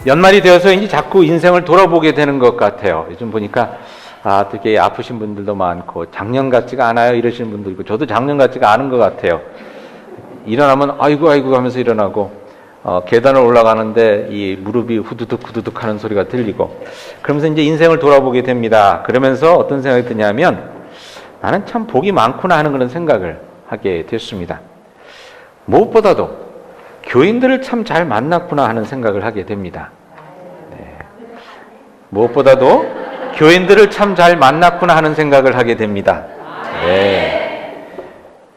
연말이 되어서인지 자꾸 인생을 돌아보게 되는 것 같아요. 요즘 보니까 되게 아프신 분들도 많고 작년 같지가 않아요 이러시는 분도 있고, 저도 작년 같지가 않은 것 같아요. 일어나면 아이고 아이고 하면서 일어나고, 계단을 올라가는데 이 무릎이 후두둑 후두둑 하는 소리가 들리고, 그러면서 이제 인생을 돌아보게 됩니다. 그러면서 어떤 생각이 드냐면, 나는 참 복이 많구나 하는 그런 생각을 하게 됐습니다. 무엇보다도 교인들을 참 잘 만났구나 하는 생각을 하게 됩니다. 네. 무엇보다도 교인들을 참 잘 만났구나 하는 생각을 하게 됩니다. 네.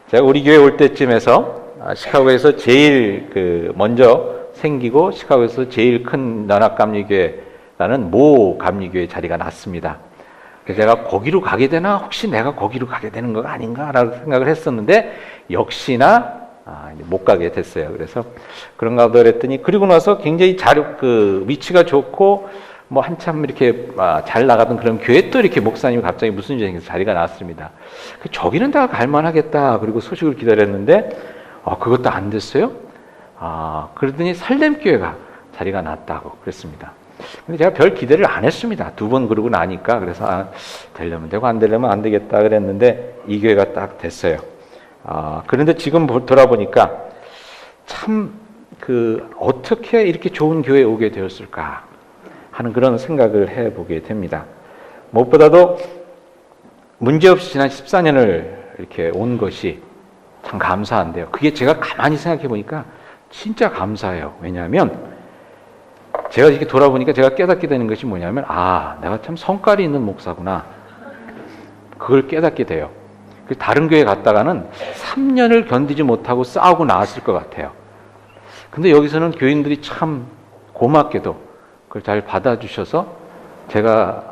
제가 우리 교회 올 때쯤에서 시카고에서 제일 먼저 생기고 시카고에서 제일 큰 연합감리교회라는 모 감리교회 자리가 났습니다. 그래서 제가 거기로 가게 되나, 혹시 내가 거기로 가게 되는 거 아닌가라고 생각을 했었는데, 역시나 이제 못 가게 됐어요. 그래서 그런가 보다 그랬더니, 그리고 나서 굉장히 위치가 좋고 뭐 한참 이렇게 잘 나가던 그런 교회 또 이렇게 목사님이 갑자기 무슨 일이 생겨서 자리가 났습니다. 저기는 내가 갈만하겠다. 그리고 소식을 기다렸는데 그것도 안 됐어요. 그러더니 살렘교회가 자리가 났다고 그랬습니다. 근데 제가 별 기대를 안 했습니다. 2번 그러고 나니까. 그래서 되려면 되고 안 되려면 안 되겠다 그랬는데 이 교회가 딱 됐어요. 그런데 지금 돌아보니까 참 어떻게 이렇게 좋은 교회에 오게 되었을까 하는 그런 생각을 해보게 됩니다. 무엇보다도 문제없이 지난 14년을 이렇게 온 것이 참 감사한데요. 그게 제가 가만히 생각해 보니까 진짜 감사해요. 왜냐하면 제가 이렇게 돌아보니까 제가 깨닫게 되는 것이 뭐냐면, 내가 참 성깔이 있는 목사구나. 그걸 깨닫게 돼요. 다른 교회 갔다가는 3년을 견디지 못하고 싸우고 나왔을 것 같아요. 근데 여기서는 교인들이 참 고맙게도 그걸 잘 받아주셔서, 제가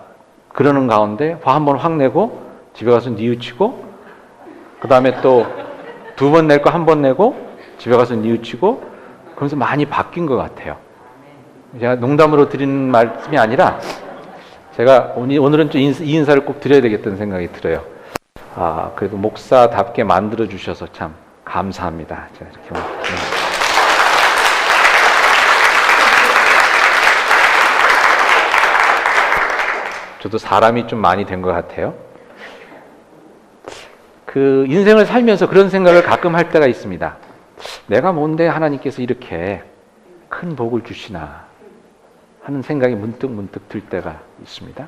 그러는 가운데 화 한 번 확 내고 집에 가서 뉘우치고, 그 다음에 또 2번 낼 거 1번 내고 집에 가서 뉘우치고, 그러면서 많이 바뀐 것 같아요. 제가 농담으로 드리는 말씀이 아니라, 제가 오늘은 좀 이 인사를 꼭 드려야 되겠다는 생각이 들어요. 그래도 목사답게 만들어 주셔서 참 감사합니다. 제가 이렇게 저도 사람이 좀 많이 된 것 같아요. 인생을 살면서 그런 생각을 가끔 할 때가 있습니다. 내가 뭔데 하나님께서 이렇게 큰 복을 주시나 하는 생각이 문득 들 때가 있습니다.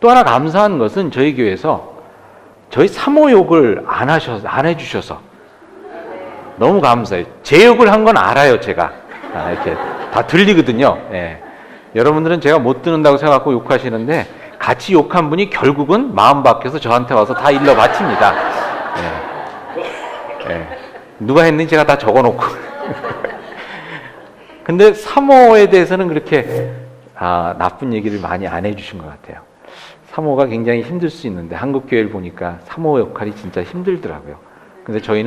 또 하나 감사한 것은 저희 교회에서 저희 사모욕을 안 해주셔서 너무 감사해요. 제 욕을 한 건 알아요, 제가. 이렇게 다 들리거든요. 예. 여러분들은 제가 못 듣는다고 생각하고 욕하시는데, 같이 욕한 분이 결국은 마음 바뀌어서 저한테 와서 다 일러 바칩니다. 예. 예. 누가 했는지 제가 다 적어 놓고. 근데 사모에 대해서는 그렇게 나쁜 얘기를 많이 안 해주신 것 같아요. 사모가 굉장히 힘들 수 있는데, 한국 교회를 보니까 사모 역할이 진짜 힘들더라고요. 근데 저희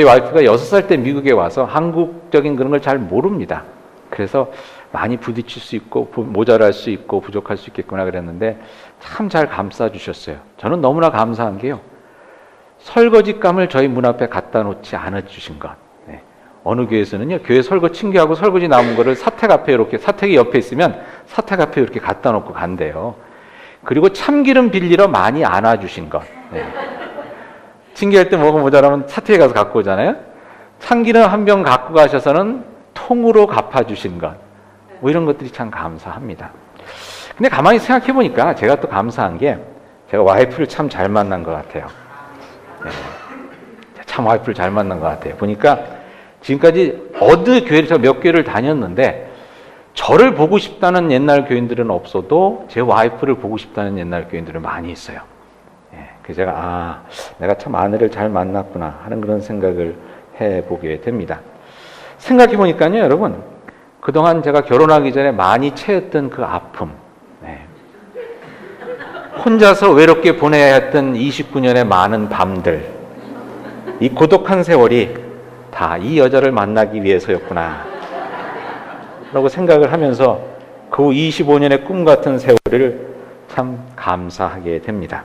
와이프가 6살 때 미국에 와서 한국적인 그런 걸 잘 모릅니다. 그래서 많이 부딪힐 수 있고 모자랄 수 있고 부족할 수 있겠구나 그랬는데, 참 잘 감싸 주셨어요. 저는 너무나 감사한 게요, 설거지감을 저희 문 앞에 갖다 놓지 않아 주신 것. 네. 어느 교회에서는요, 교회 설거지清潔하고 설거지 남은 거를 사택 앞에 이렇게, 사택이 옆에 있으면 사택 앞에 이렇게 갖다 놓고 간대요. 그리고 참기름 빌리러 많이 안아주신 것. 네.清潔할 때 뭐가 모자라면 사택에 가서 갖고 오잖아요. 참기름 한 병 갖고 가셔서는 통으로 갚아주신 것. 뭐 이런 것들이 참 감사합니다. 근데 가만히 생각해 보니까 제가 또 감사한 게, 제가 와이프를 참 잘 만난 것 같아요. 네. 참 와이프를 잘 만난 것 같아요. 보니까 지금까지 어느 교회를, 제가 몇 교회를 다녔는데, 저를 보고 싶다는 옛날 교인들은 없어도 제 와이프를 보고 싶다는 옛날 교인들은 많이 있어요. 예, 그래서 제가 내가 참 아내를 잘 만났구나 하는 그런 생각을 해보게 됩니다. 생각해 보니까요, 여러분, 그동안 제가 결혼하기 전에 많이 채웠던 그 아픔, 혼자서 외롭게 보내야 했던 29년의 많은 밤들, 이 고독한 세월이 다 이 여자를 만나기 위해서였구나 라고 생각을 하면서 그 25년의 꿈 같은 세월을 참 감사하게 됩니다.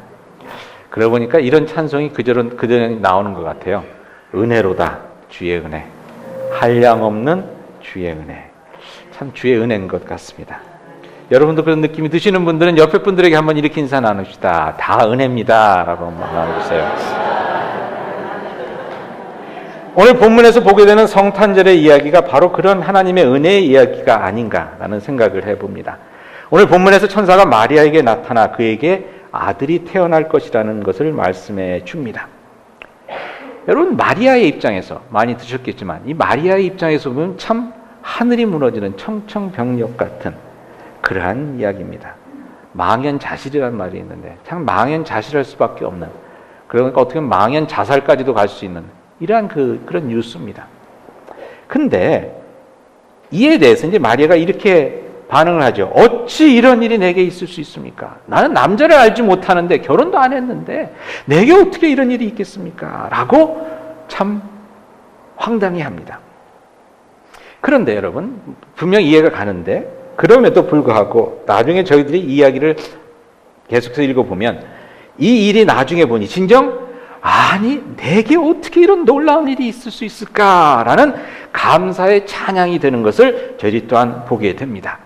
그러고 보니까 이런 찬송이 그전에 나오는 것 같아요. 은혜로다 주의 은혜, 한량없는 주의 은혜. 참 주의 은혜인 것 같습니다. 여러분도 그런 느낌이 드시는 분들은 옆에 분들에게 한번 이렇게 인사 나눕시다. 다 은혜입니다 라고 한번 나눠주세요. 오늘 본문에서 보게 되는 성탄절의 이야기가 바로 그런 하나님의 은혜의 이야기가 아닌가라는 생각을 해봅니다. 오늘 본문에서 천사가 마리아에게 나타나 그에게 아들이 태어날 것이라는 것을 말씀해 줍니다. 여러분, 마리아의 입장에서 많이 드셨겠지만 이 마리아의 입장에서 보면 참 하늘이 무너지는 청천벽력 같은 그러한 이야기입니다. 망연자실이라는 말이 있는데 참 망연자실할 수밖에 없는, 그러니까 어떻게 보면 망연자살까지도 갈 수 있는 이러한 그런 뉴스입니다. 근데 이에 대해서 이제 마리아가 이렇게 반응을 하죠. 어찌 이런 일이 내게 있을 수 있습니까? 나는 남자를 알지 못하는데 결혼도 안 했는데 내게 어떻게 이런 일이 있겠습니까? 라고 참 황당해 합니다. 그런데 여러분, 분명 이해가 가는데 그럼에도 불구하고 나중에 저희들이 이야기를 계속해서 읽어보면 이 일이 나중에 보니 진정 아니 내게 어떻게 이런 놀라운 일이 있을 수 있을까라는 감사의 찬양이 되는 것을 저희들이 또한 보게 됩니다.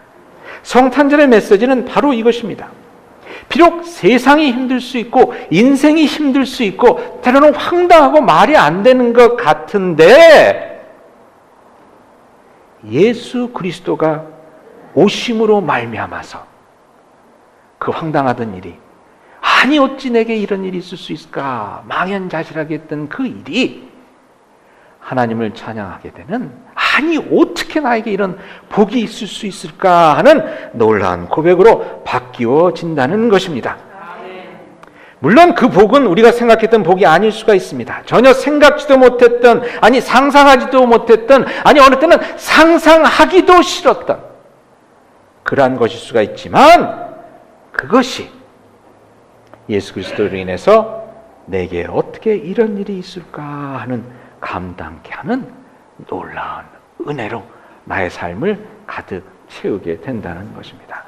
성탄절의 메시지는 바로 이것입니다. 비록 세상이 힘들 수 있고 인생이 힘들 수 있고 때로는 황당하고 말이 안 되는 것 같은데 예수 그리스도가 오심으로 말미암아서 그 황당하던 일이, 아니 어찌 내게 이런 일이 있을 수 있을까 망연자실하게 했던 그 일이 하나님을 찬양하게 되는, 아니 어떻게 나에게 이런 복이 있을 수 있을까 하는 놀라운 고백으로 바뀌어진다는 것입니다. 물론 그 복은 우리가 생각했던 복이 아닐 수가 있습니다. 전혀 생각지도 못했던, 아니 상상하지도 못했던, 아니 어느 때는 상상하기도 싫었던 그러한 것일 수가 있지만 그것이 예수 그리스도로 인해서 내게 어떻게 이런 일이 있을까 하는 감당케 하는 놀라운 은혜로 나의 삶을 가득 채우게 된다는 것입니다.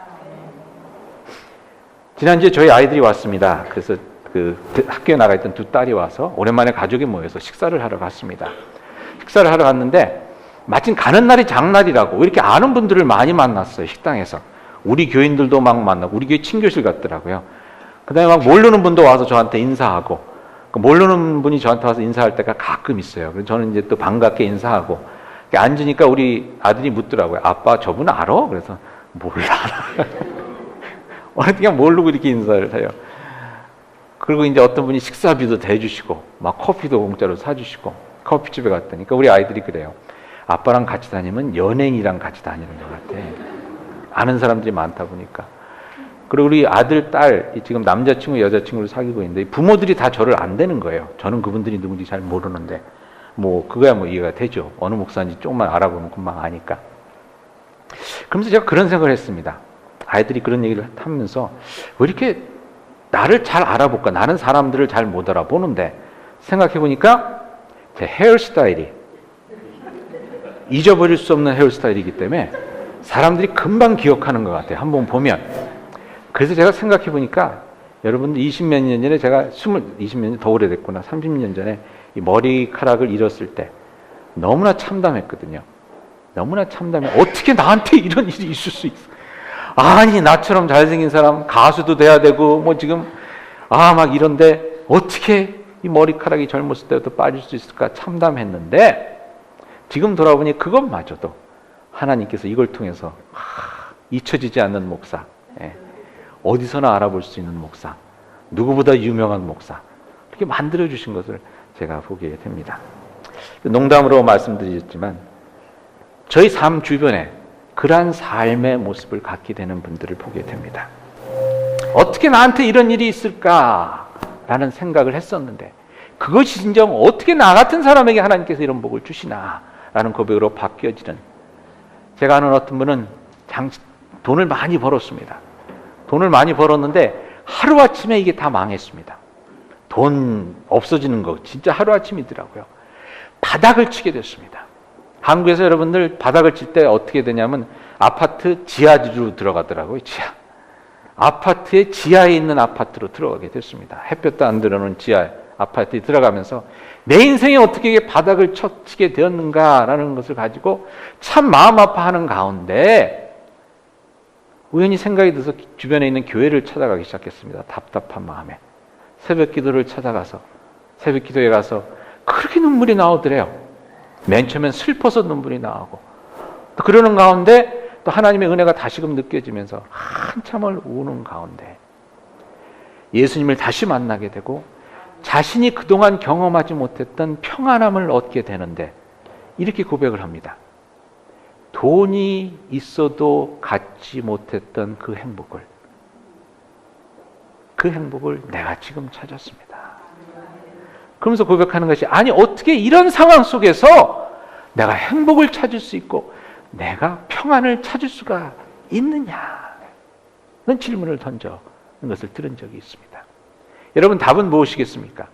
지난주에 저희 아이들이 왔습니다. 그래서 그 학교에 나가 있던 두 딸이 와서 오랜만에 가족이 모여서 식사를 하러 갔습니다. 식사를 하러 갔는데 마침 가는 날이 장날이라고 이렇게 아는 분들을 많이 만났어요. 식당에서. 우리 교인들도 막 만나고 우리 교회 친교실 같더라고요. 그 다음에 막 모르는 분도 와서 저한테 인사하고, 모르는 분이 저한테 와서 인사할 때가 가끔 있어요. 그래서 저는 이제 또 반갑게 인사하고, 앉으니까 우리 아들이 묻더라고요. 아빠 저분 알아? 그래서 몰라. 어떻게 모르고 이렇게 인사를 해요. 그리고 이제 어떤 분이 식사비도 대주시고, 막 커피도 공짜로 사주시고, 커피집에 갔더니, 그러니까 우리 아이들이 그래요. 아빠랑 같이 다니면 연예인이랑 같이 다니는 것 같아. 아는 사람들이 많다 보니까. 그리고 우리 아들, 딸, 지금 남자친구, 여자친구를 사귀고 있는데 부모들이 다 저를 안 되는 거예요. 저는 그분들이 누군지 잘 모르는데 뭐 그거야 뭐 이해가 되죠. 어느 목사인지 조금만 알아보면 금방 아니까. 그러면서 제가 그런 생각을 했습니다. 아이들이 그런 얘기를 하면서 왜 이렇게 나를 잘 알아볼까? 나는 사람들을 잘 못 알아보는데 생각해보니까 제 헤어스타일이 잊어버릴 수 없는 헤어스타일이기 때문에 사람들이 금방 기억하는 것 같아요. 한번 보면. 그래서 제가 생각해 보니까 여러분들 20몇 년 전에 제가 20몇 년 더 오래됐구나. 30년 전에 이 머리카락을 잃었을 때 너무나 참담했거든요. 너무나 참담해. 어떻게 나한테 이런 일이 있을 수 있어? 아니 나처럼 잘생긴 사람 가수도 돼야 되고 뭐 지금 막 이런데 어떻게 이 머리카락이 젊었을 때부터 빠질 수 있을까 참담했는데 지금 돌아보니 그것마저도 하나님께서 이걸 통해서 잊혀지지 않는 목사, 어디서나 알아볼 수 있는 목사, 누구보다 유명한 목사 이렇게 만들어주신 것을 제가 보게 됩니다. 농담으로 말씀드렸지만 저희 삶 주변에 그러한 삶의 모습을 갖게 되는 분들을 보게 됩니다. 어떻게 나한테 이런 일이 있을까라는 생각을 했었는데 그것이 진정 어떻게 나 같은 사람에게 하나님께서 이런 복을 주시나라는 고백으로 바뀌어지는, 제가 아는 어떤 분은 돈을 많이 벌었습니다. 돈을 많이 벌었는데 하루아침에 이게 다 망했습니다. 돈 없어지는 거 진짜 하루아침이더라고요. 바닥을 치게 됐습니다. 한국에서 여러분들 바닥을 칠 때 어떻게 되냐면 아파트 지하로 들어가더라고요. 아파트의 지하에 있는 아파트로 들어가게 됐습니다. 햇볕도 안 들어오는 지하 아파트에 들어가면서 내 인생이 어떻게 바닥을 치게 되었는가라는 것을 가지고 참 마음 아파하는 가운데 우연히 생각이 들어서 주변에 있는 교회를 찾아가기 시작했습니다. 답답한 마음에. 새벽 기도를 찾아가서 새벽 기도에 가서 그렇게 눈물이 나오더래요. 맨 처음엔 슬퍼서 눈물이 나오고 또 그러는 가운데 또 하나님의 은혜가 다시금 느껴지면서 한참을 우는 가운데 예수님을 다시 만나게 되고 자신이 그동안 경험하지 못했던 평안함을 얻게 되는데 이렇게 고백을 합니다. 돈이 있어도 갖지 못했던 그 행복을 내가 지금 찾았습니다. 그러면서 고백하는 것이 아니 어떻게 이런 상황 속에서 내가 행복을 찾을 수 있고 내가 평안을 찾을 수가 있느냐는 질문을 던져는 것을 들은 적이 있습니다. 여러분 답은 무엇이겠습니까?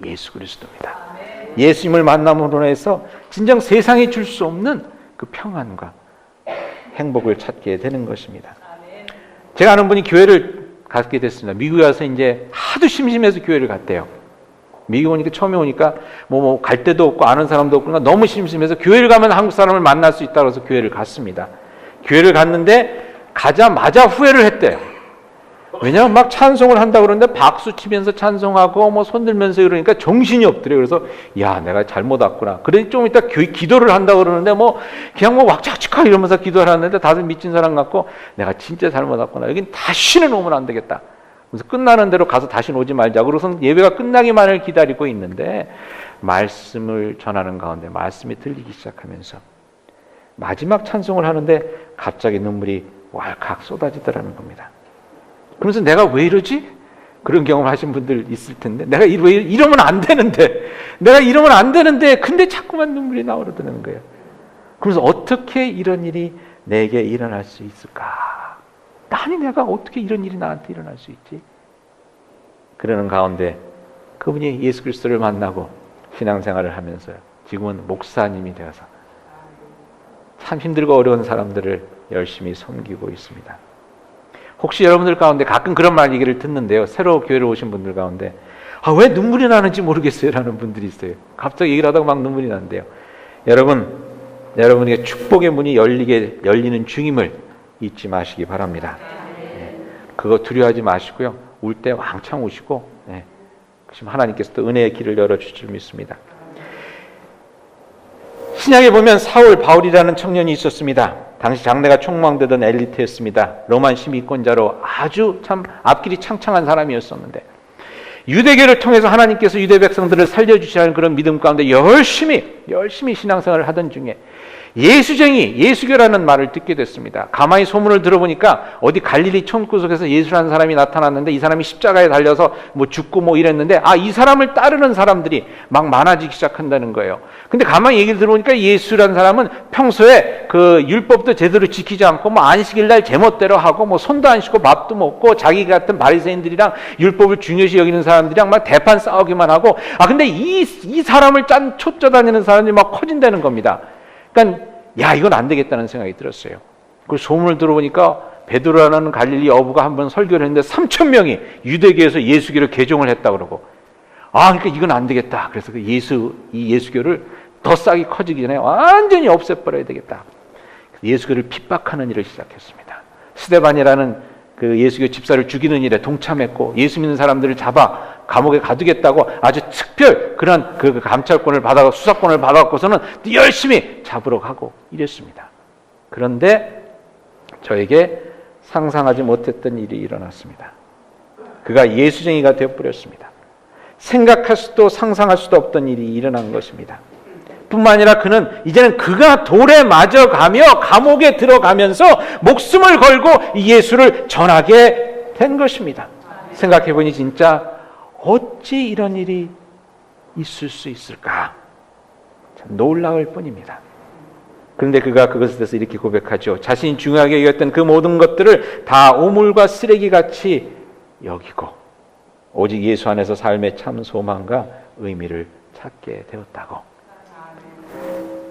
예수 그리스도입니다. 예수님을 만남으로 해서 진정 세상이 줄 수 없는 그 평안과 행복을 찾게 되는 것입니다. 제가 아는 분이 교회를 가게 됐습니다. 미국에 와서 이제 하도 심심해서 교회를 갔대요. 미국 오니까 처음에 오니까 뭐 갈 데도 없고 아는 사람도 없고 그러니까 너무 심심해서 교회를 가면 한국 사람을 만날 수 있다고 해서 교회를 갔습니다. 교회를 갔는데 가자마자 후회를 했대요. 왜냐하면 막 찬송을 한다고 그러는데 박수 치면서 찬송하고 뭐 손들면서 이러니까 정신이 없더래요. 그래서 야 내가 잘못 왔구나. 그러니 좀 이따 기도를 한다고 그러는데 뭐 그냥 뭐 왁짝지카 이러면서 기도를 하는데 다들 미친 사람 같고 내가 진짜 잘못 왔구나. 여긴 다시는 오면 안 되겠다. 그래서 끝나는 대로 가서 다시는 오지 말자. 그래서 예배가 끝나기만을 기다리고 있는데 말씀을 전하는 가운데 말씀이 들리기 시작하면서 마지막 찬송을 하는데 갑자기 눈물이 왈칵 쏟아지더라는 겁니다. 그러면서 내가 왜 이러지? 그런 경험을 하신 분들 있을 텐데 내가 왜 이러면 안 되는데 내가 이러면 안 되는데 근데 자꾸만 눈물이 나오려드는 거예요. 그래서 어떻게 이런 일이 내게 일어날 수 있을까? 아니 내가 어떻게 이런 일이 나한테 일어날 수 있지? 그러는 가운데 그분이 예수 그리스도를 만나고 신앙생활을 하면서요. 지금은 목사님이 되어서 참 힘들고 어려운 사람들을 열심히 섬기고 있습니다. 혹시 여러분들 가운데 가끔 그런 말 얘기를 듣는데요. 새로 교회를 오신 분들 가운데 왜 눈물이 나는지 모르겠어요 라는 분들이 있어요. 갑자기 얘기를 하다가 막 눈물이 나는데요. 여러분에게 축복의 문이 열리는 중임을 잊지 마시기 바랍니다. 그거 두려워하지 마시고요. 울 때 왕창 우시고 지금 하나님께서 또 은혜의 길을 열어주실 줄 믿습니다. 신약에 보면 사울, 바울이라는 청년이 있었습니다. 당시 장래가 촉망되던 엘리트였습니다. 로만 시민권자로 아주 참 앞길이 창창한 사람이었었는데 유대교를 통해서 하나님께서 유대 백성들을 살려주시라는 그런 믿음 가운데 열심히 신앙생활을 하던 중에 예수교라는 말을 듣게 됐습니다. 가만히 소문을 들어보니까 어디 갈릴리 천구석에서 예수라는 사람이 나타났는데 이 사람이 십자가에 달려서 뭐 죽고 뭐 이랬는데 이 사람을 따르는 사람들이 막 많아지기 시작한다는 거예요. 근데 가만히 얘기를 들어보니까 예수라는 사람은 평소에 그 율법도 제대로 지키지 않고 뭐 안식일날 제멋대로 하고 뭐 손도 안 씻고 밥도 먹고 자기 같은 바리새인들이랑 율법을 중요시 여기는 사람들이랑 막 대판 싸우기만 하고 근데 이 사람을 쫓아다니는 사람들이 막 커진다는 겁니다. 그러니까 이건 안 되겠다는 생각이 들었어요. 그 소문을 들어보니까 베드로라는 갈릴리 어부가 한번 설교를 했는데 3,000명이 유대교에서 예수교를 개종을 했다 그러고 그러니까 이건 안 되겠다. 그래서 이 예수교를 더 싹이 커지기 전에 완전히 없애버려야 되겠다. 예수교를 핍박하는 일을 시작했습니다. 스데반이라는 그 예수교 집사를 죽이는 일에 동참했고 예수 믿는 사람들을 잡아 감옥에 가두겠다고 아주 특별 그런 그 감찰권을 받아서 수사권을 받아갖고서는 열심히 잡으러 가고 이랬습니다. 그런데 저에게 상상하지 못했던 일이 일어났습니다. 그가 예수쟁이가 되어버렸습니다. 생각할 수도 상상할 수도 없던 일이 일어난 것입니다. 뿐만 아니라 그는 이제는 그가 돌에 맞아가며 감옥에 들어가면서 목숨을 걸고 예수를 전하게 된 것입니다. 생각해보니 진짜 어찌 이런 일이 있을 수 있을까? 참 놀라울 뿐입니다. 그런데 그가 그것에 대해서 이렇게 고백하죠. 자신이 중요하게 여겼던 그 모든 것들을 다 오물과 쓰레기같이 여기고 오직 예수 안에서 삶의 참 소망과 의미를 찾게 되었다고.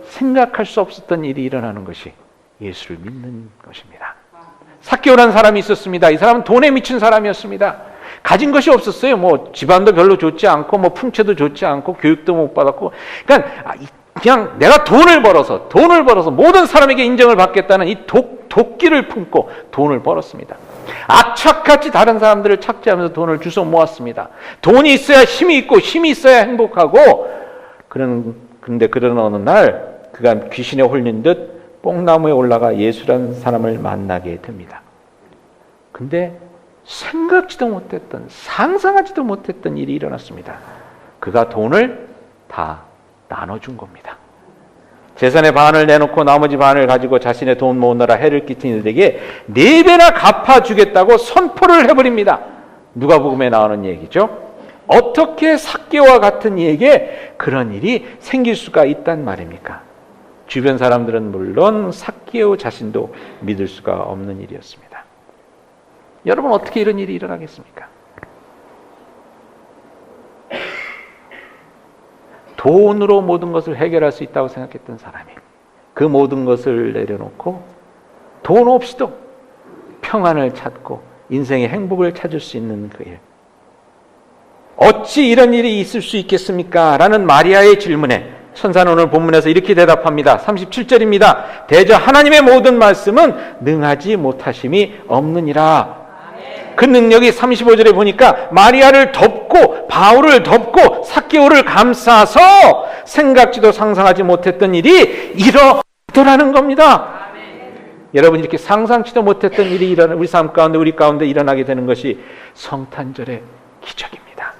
생각할 수 없었던 일이 일어나는 것이 예수를 믿는 것입니다. 삭개오라는 사람이 있었습니다. 이 사람은 돈에 미친 사람이었습니다. 가진 것이 없었어요. 뭐 집안도 별로 좋지 않고 뭐 풍채도 좋지 않고 교육도 못 받았고, 그러니까 그냥 내가 돈을 벌어서 모든 사람에게 인정을 받겠다는 이 도끼를 품고 돈을 벌었습니다. 악착같이 다른 사람들을 착취하면서 돈을 주워 모았습니다. 돈이 있어야 힘이 있고 힘이 있어야 행복하고, 그런데 그런 어느 날 그가 귀신에 홀린 듯 뽕나무에 올라가 예수라는 사람을 만나게 됩니다. 근데 생각지도 못했던, 상상하지도 못했던 일이 일어났습니다. 그가 돈을 다 나눠준 겁니다. 재산의 반을 내놓고 나머지 반을 가지고 자신의 돈 모으느라 해를 끼친 이들에게 4배나 갚아주겠다고 선포를 해버립니다. 누가복음에 나오는 얘기죠. 어떻게 삭개오와 같은 이에게 그런 일이 생길 수가 있단 말입니까? 주변 사람들은 물론 삭개오 자신도 믿을 수가 없는 일이었습니다. 여러분, 어떻게 이런 일이 일어나겠습니까? 돈으로 모든 것을 해결할 수 있다고 생각했던 사람이 그 모든 것을 내려놓고 돈 없이도 평안을 찾고 인생의 행복을 찾을 수 있는 그 일. 어찌 이런 일이 있을 수 있겠습니까? 라는 마리아의 질문에 천사는 오늘 본문에서 이렇게 대답합니다. 37절입니다. 대저 하나님의 모든 말씀은 능하지 못하심이 없느니라. 그 능력이 35절에 보니까 마리아를 덮고 바울을 덮고 삭개오를 감싸서 생각지도 상상하지 못했던 일이 일어나더라는 겁니다. 여러분, 이렇게 상상치도 못했던 일이 우리 삶 가운데, 우리 가운데 일어나게 되는 것이 성탄절의 기적입니다.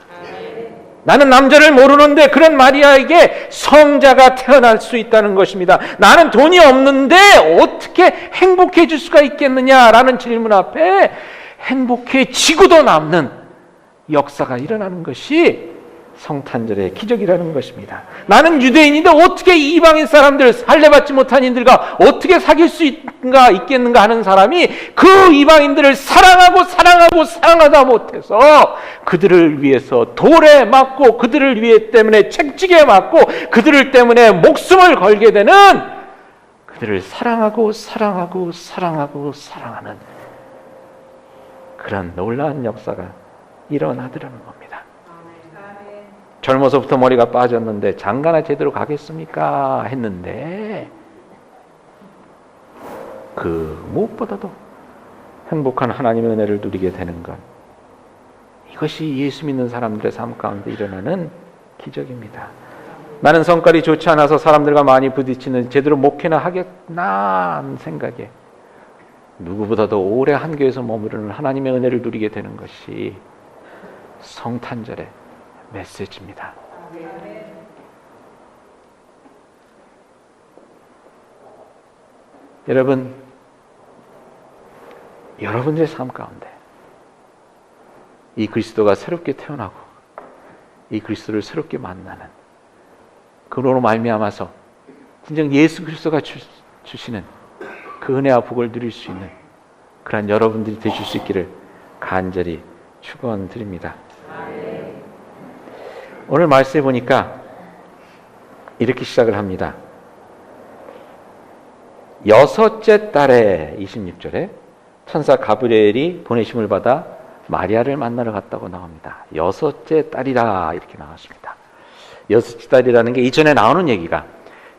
나는 남자를 모르는데 그런 마리아에게 성자가 태어날 수 있다는 것입니다. 나는 돈이 없는데 어떻게 행복해질 수가 있겠느냐라는 질문 앞에 행복해지고도 남는 역사가 일어나는 것이 성탄절의 기적이라는 것입니다. 나는 유대인인데 어떻게 이방인 사람들, 할례받지 못한 이들과 어떻게 사귈 수 있겠는가 하는 사람이 그 이방인들을 사랑하다 못해서 그들을 위해서 돌에 맞고 그들을 위해 때문에 채찍에 맞고 그들을 때문에 목숨을 걸게 되는, 그들을 사랑하는 그런 놀라운 역사가 일어나더라는 겁니다. 젊어서부터 머리가 빠졌는데 장가나 제대로 가겠습니까? 했는데 그 무엇보다도 행복한 하나님의 은혜를 누리게 되는 것, 이것이 예수 믿는 사람들의 삶 가운데 일어나는 기적입니다. 나는 성깔이 좋지 않아서 사람들과 많이 부딪히는, 제대로 목회나 하겠나 하는 생각에 누구보다도 오래 한 교회에서 머무르는 하나님의 은혜를 누리게 되는 것이 성탄절의 메시지입니다. 여러분, 여러분들의 삶 가운데 이 그리스도가 새롭게 태어나고 이 그리스도를 새롭게 만나는, 그로 말미암아서 진정 예수 그리스도가 주시는 그 은혜와 복을 누릴 수 있는 그런 여러분들이 되실 수 있기를 간절히 축원드립니다. 오늘 말씀해 보니까 이렇게 시작을 합니다. 6째 달에 26절에 천사 가브리엘이 보내심을 받아 마리아를 만나러 갔다고 나옵니다. 6째 달이라 이렇게 나왔습니다. 6째 달이라는 게 이전에 나오는 얘기가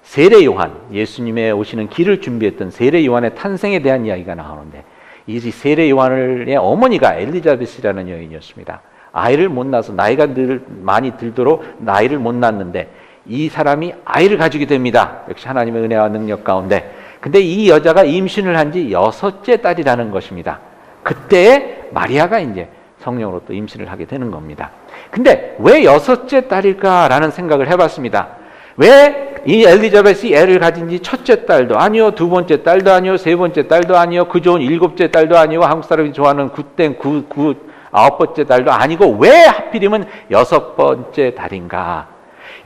세례 요한, 예수님의 오시는 길을 준비했던 세례 요한의 탄생에 대한 이야기가 나오는데, 이 세례 요한의 어머니가 엘리자벳이라는 여인이었습니다. 아이를 못 낳아서 나이가 많이 들도록 나이를 못 낳았는데 이 사람이 아이를 가지게 됩니다. 역시 하나님의 은혜와 능력 가운데. 근데 이 여자가 임신을 한 지 6째 달이라는 것입니다. 그때 마리아가 이제 성령으로 또 임신을 하게 되는 겁니다. 근데 왜 6째 달일까라는 생각을 해봤습니다. 왜 이 엘리자벳이 애를 가진 지 첫째 딸도 아니요, 두 번째 딸도 아니요, 세 번째 딸도 아니요, 그 좋은 7째 딸도 아니고 한국 사람이 좋아하는 9번째 달도 아니고 왜 하필이면 6번째 달인가?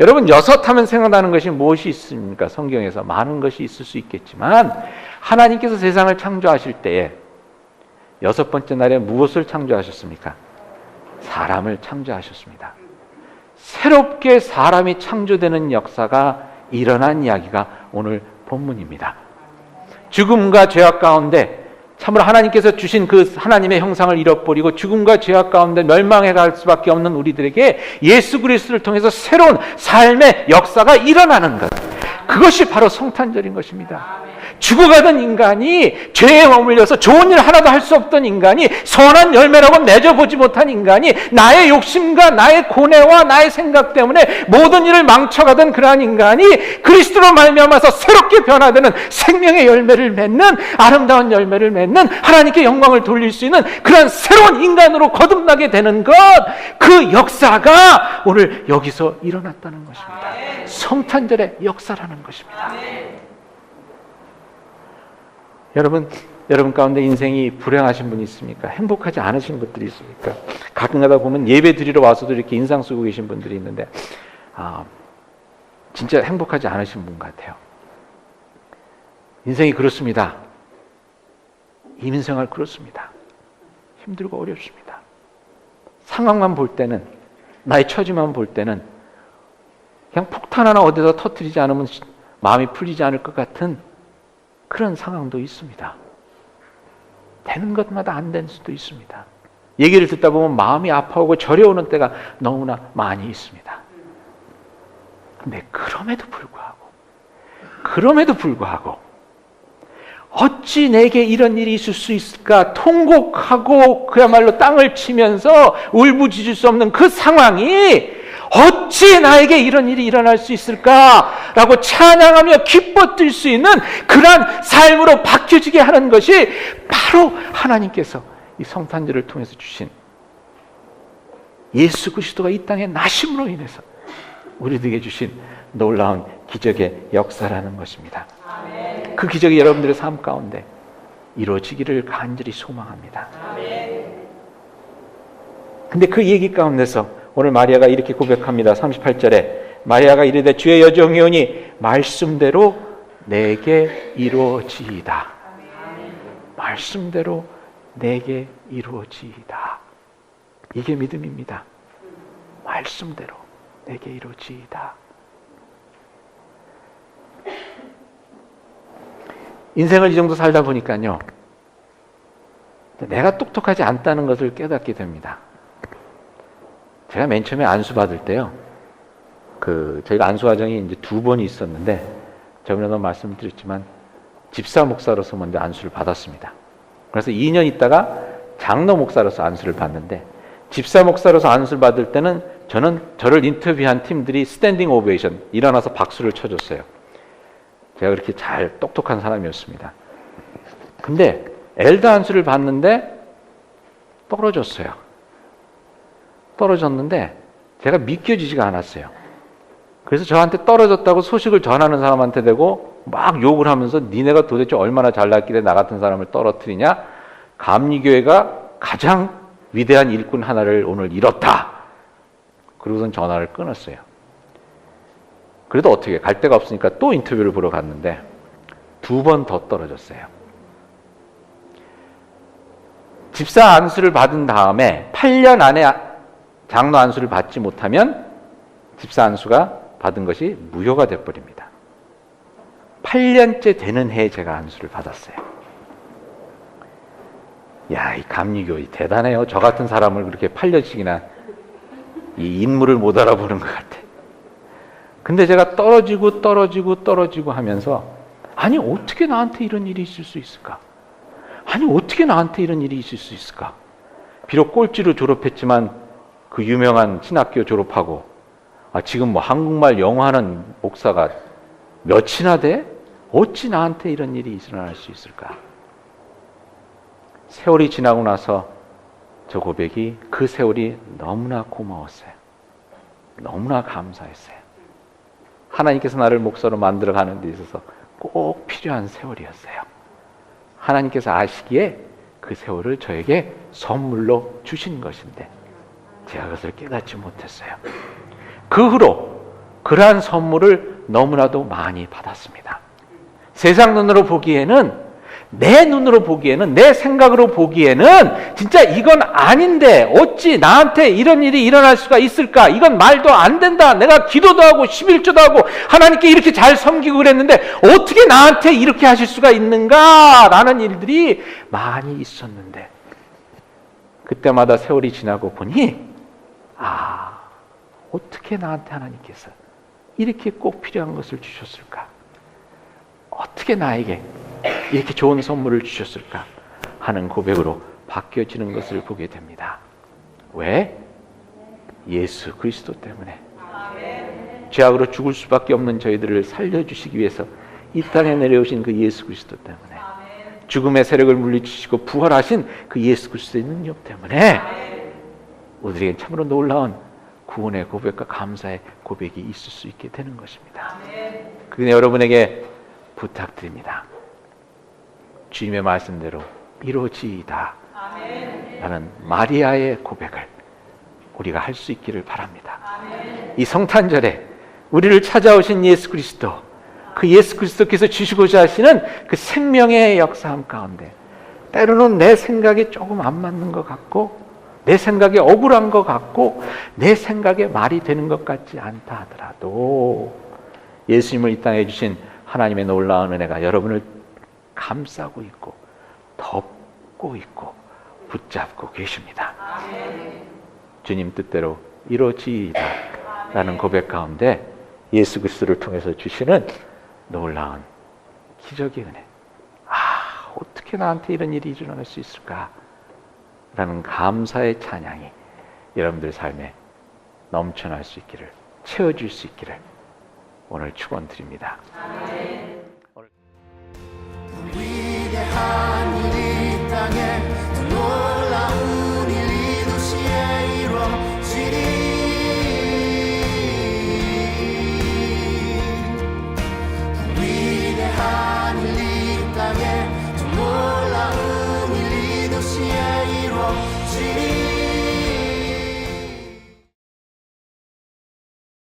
여러분, 6 하면 생각나는 것이 무엇이 있습니까? 성경에서 많은 것이 있을 수 있겠지만 하나님께서 세상을 창조하실 때에 6번째 날에 무엇을 창조하셨습니까? 사람을 창조하셨습니다. 새롭게 사람이 창조되는 역사가 일어난 이야기가 오늘 본문입니다. 죽음과 죄악 가운데 참으로 하나님께서 주신 그 하나님의 형상을 잃어버리고 죽음과 죄악 가운데 멸망해 갈 수밖에 없는 우리들에게 예수 그리스도를 통해서 새로운 삶의 역사가 일어나는 것, 그것이 바로 성탄절인 것입니다. 죽어가던 인간이 죄에 머물려서 좋은 일 하나도 할 수 없던 인간이, 선한 열매라고 맺어보지 못한 인간이, 나의 욕심과 나의 고뇌와 나의 생각 때문에 모든 일을 망쳐가던 그러한 인간이 그리스도로 말미암아서 새롭게 변화되는 생명의 열매를 맺는, 아름다운 열매를 맺는, 하나님께 영광을 돌릴 수 있는 그런 새로운 인간으로 거듭나게 되는 것, 그 역사가 오늘 여기서 일어났다는 것입니다. 성탄절의 역사라는 것입니다. 여러분 가운데 인생이 불행하신 분이 있습니까? 행복하지 않으신 것들이 있습니까? 가끔가다 보면 예배 드리러 와서도 이렇게 인상 쓰고 계신 분들이 있는데, 진짜 행복하지 않으신 분 같아요. 인생이 그렇습니다. 인생활 그렇습니다. 힘들고 어렵습니다. 상황만 볼 때는, 나의 처지만 볼 때는 그냥 폭탄 하나 어디서 터뜨리지 않으면 마음이 풀리지 않을 것 같은 그런 상황도 있습니다. 되는 것마다 안 된 수도 있습니다. 얘기를 듣다 보면 마음이 아파오고 저려오는 때가 너무나 많이 있습니다. 근데 그럼에도 불구하고 어찌 내게 이런 일이 있을 수 있을까? 통곡하고 그야말로 땅을 치면서 울부짖을 수 없는 그 상황이 어찌 나에게 이런 일이 일어날 수 있을까라고 찬양하며 기뻐 뛸 수 있는 그러한 삶으로 바뀌어지게 하는 것이 바로 하나님께서 이 성탄절을 통해서 주신 예수 그리스도가 이 땅에 나심으로 인해서 우리들에게 주신 놀라운 기적의 역사라는 것입니다. 그 기적이 여러분들의 삶 가운데 이루어지기를 간절히 소망합니다. 근데 그 얘기 가운데서 오늘 마리아가 이렇게 고백합니다. 38절에 마리아가 이르되 주의 여종이오니 말씀대로 내게 이루어지이다. 말씀대로 내게 이루어지이다. 이게 믿음입니다. 말씀대로 내게 이루어지이다. 인생을 이 정도 살다 보니까요, 내가 똑똑하지 않다는 것을 깨닫게 됩니다. 제가 맨 처음에 안수 받을 때요, 저희가 안수 과정이 이제 2번이 있었는데, 저번에도 말씀드렸지만, 집사 목사로서 먼저 안수를 받았습니다. 그래서 2년 있다가 장로 목사로서 안수를 받는데, 집사 목사로서 안수를 받을 때는 저를 인터뷰한 팀들이 스탠딩 오베이션, 일어나서 박수를 쳐줬어요. 제가 그렇게 잘 똑똑한 사람이었습니다. 근데 엘더 안수를 받는데 떨어졌는데 제가 믿겨지지가 않았어요. 그래서 저한테 떨어졌다고 소식을 전하는 사람한테 대고 막 욕을 하면서 니네가 도대체 얼마나 잘났길래 나 같은 사람을 떨어뜨리냐? 감리교회가 가장 위대한 일꾼 하나를 오늘 잃었다. 그러고선 전화를 끊었어요. 그래도 어떻게 갈 데가 없으니까 또 인터뷰를 보러 갔는데 2번 더 떨어졌어요. 집사 안수를 받은 다음에 8년 안에 장로 안수를 받지 못하면 집사 안수가 받은 것이 무효가 돼버립니다. 8년째 되는 해에 제가 안수를 받았어요. 야, 이 감리교 대단해요. 저 같은 사람을 그렇게 8년씩이나 이 인물을 못 알아보는 것 같아. 근데 제가 떨어지고 하면서, 아니 어떻게 나한테 이런 일이 있을 수 있을까? 비록 꼴찌로 졸업했지만 그 유명한 신학교 졸업하고, 지금 뭐 한국말 영어하는 목사가 몇이나 돼? 어찌 나한테 이런 일이 일어날 수 있을까? 세월이 지나고 나서 저 고백이, 그 세월이 너무나 고마웠어요. 너무나 감사했어요. 하나님께서 나를 목사로 만들어가는 데 있어서 꼭 필요한 세월이었어요. 하나님께서 아시기에 그 세월을 저에게 선물로 주신 것인데 제가 그것을 깨닫지 못했어요. 그 후로 그러한 선물을 너무나도 많이 받았습니다. 세상 눈으로 보기에는 내 눈으로 보기에는, 내 생각으로 보기에는 진짜 이건 아닌데 어찌 나한테 이런 일이 일어날 수가 있을까? 이건 말도 안 된다. 내가 기도도 하고 11조도 하고 하나님께 이렇게 잘 섬기고 그랬는데 어떻게 나한테 이렇게 하실 수가 있는가? 라는 일들이 많이 있었는데 그때마다 세월이 지나고 보니 어떻게 나한테 하나님께서 이렇게 꼭 필요한 것을 주셨을까? 어떻게 나에게 이렇게 좋은 선물을 주셨을까 하는 고백으로 바뀌어지는 것을 보게 됩니다. 왜? 예수 그리스도 때문에. 죄악으로 죽을 수밖에 없는 저희들을 살려주시기 위해서 이 땅에 내려오신 그 예수 그리스도 때문에, 죽음의 세력을 물리치시고 부활하신 그 예수 그리스도의 능력 때문에 우리에게 참으로 놀라운 구원의 고백과 감사의 고백이 있을 수 있게 되는 것입니다. 그런데 여러분에게 부탁드립니다. 주님의 말씀대로 이루어지이다 라는 마리아의 고백을 우리가 할 수 있기를 바랍니다. 이 성탄절에 우리를 찾아오신 예수 그리스도, 그 예수 그리스도께서 주시고자 하시는 그 생명의 역사함 가운데 때로는 내 생각이 조금 안 맞는 것 같고, 내 생각이 억울한 것 같고, 내 생각에 말이 되는 것 같지 않다 하더라도 예수님을 이 땅에 주신 하나님의 놀라운 은혜가 여러분을 감싸고 있고 덮고 있고 붙잡고 계십니다. 주님 뜻대로 이루어지이다 라는 고백 가운데 예수 그리스도를 통해서 주시는 놀라운 기적의 은혜, 어떻게 나한테 이런 일이 일어날 수 있을까 라는 감사의 찬양이 여러분들 삶에 넘쳐날 수 있기를, 채워줄 수 있기를 오늘 축원드립니다. 위대한